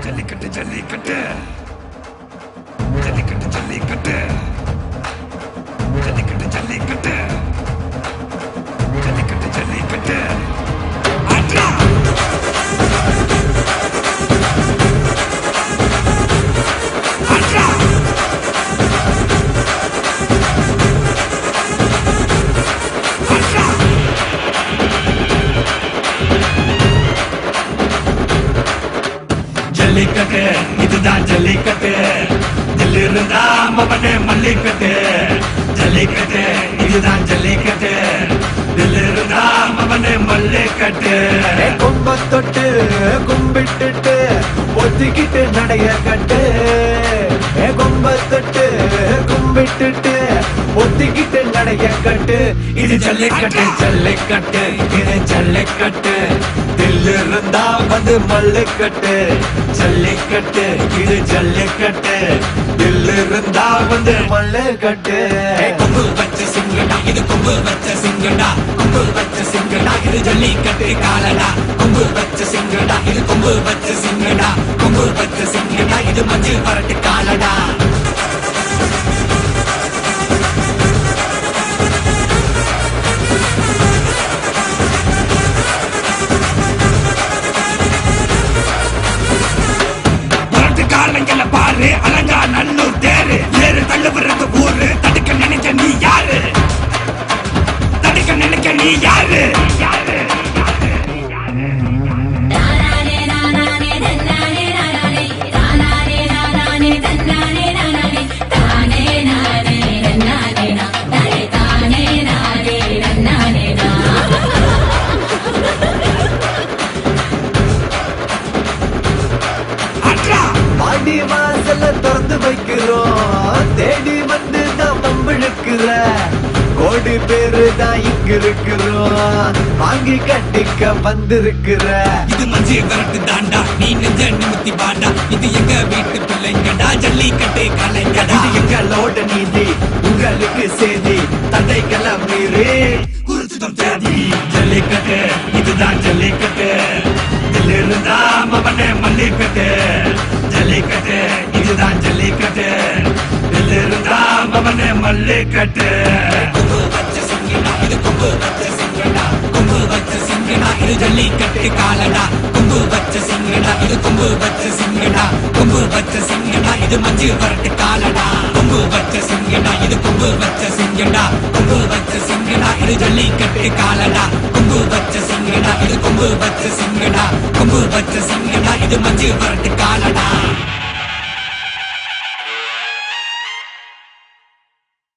ஜல்லிக்கட்டு ஜல்லிக்கட்டு ஜல்லிக்கட்டு ஜல்லிக்கட்டு ஜல்லிக்கட்டு ஜல்லிக்கட்டு ஜல்லிக்கட்டு ஜல்லிக்கட்டு ஆட்ரா ஆட்ரா ஆட்ரா ஜல்லிக்கட்டு இதுதான் ஜல்லிக்கட்டு தில்லு இருந்தா மவனே மல்லிக்கட்டு ஜல்லிக்கட்டு இதுதான் ஜல்லிக்கட்டு தில்லு இருந்தா மவனே மல்லிக்கட்டு கொம்ப தொட்டு கும்பிட்டுட்டு ஒத்திக்கிட்டு நடைய கட்டு கொம்ப தொட்டு கும்பிட்டுட்டு ஒத்திக்கிட்டு நடைய கட்டு இது ஜல்லிக்கட்டு ஜல்லிக்கட்டு இது ஜல்லிக்கட்டு தில்லு இருந்தா வந்து மல்லுக்கட்டு ஜல்லிக்கட்டு இது ஜல்லிக்கட்டு தில்லு இருந்தா வந்து மல்லுக்கட்டு கொம்பு வச்ச சிங்கடா இது கொம்பு வச்ச சிங்கடா கொம்பு வச்ச சிங்கடா இது ஜல்லிக்கட்டு காலடா கொம்பு வச்ச சிங்கடா இது கொம்பு வச்ச சிங்கடா கொம்பு வச்ச சிங்கடா இது மஞ்சள் வரட்டு காலடா காலங்கள பாரு அலங்கா நல்லூர் தேரு ஏறு தள்ளு விடுறது ஊரு தடுக்க நினைக்க நீ யாரு தடுக்க நினைக்க நீ யாரு யாரு பாடி வாசல திறந்து வைக்கிறோம் தேடி வந்து தான் பம்பிழுக்கிற கோடி பேரு தான் இங்க இருக்கிறோம் வாங்கி கட்டிக்க வந்திருக்கிற இது மஞ்சள் விரட்டு தாண்டா நீ நெஞ்ச நிமித்தி பாண்டா இது எங்க வீட்டு பிள்ளைங்கடா ஜல்லிக்கட்டு கலைஞடா இது எங்களோட நீதி உங்களுக்கு செய்தி தடைகளை மீறி குறிச்சுதம் தேதி ஜல்லிக்கட்டு இதுதான் ஜல்லிக்கட்டு தில்லு இருந்தா மவனே மல்லிக்கட்டு ஜல்லிக்கட்டு இதுதான் ஜல்லிக்கட்டு தில்லு இருந்தா மவனே மல்லிக்கட்டு கொம்பு வச்ச சிங்கடா இது கொம்பு வச்ச சிங்கடா கொம்பு வச்ச சிங்கடா இது ஜல்லிக்கட்டு காலடா கொம்பு வச்ச சிங்கடா இது கொம்பு வச்ச சிங்கடா கொம்பு வச்ச சிங்கடா இது மஞ்சள் வரட்டு காலடா கொம்பு வச்ச சிங்கடா இது கொம்பு வச்ச சிங்கடா கொம்பு வச்ச சிங்கடா இது ஜல்லிக்கட்டு காலடா கொம்பு வச்ச சிங்கடா இது கொம்பு வச்ச சிங்கடா கொம்பு வச்ச சிங்கடா இது மஞ்சள் வரட்டு காலடா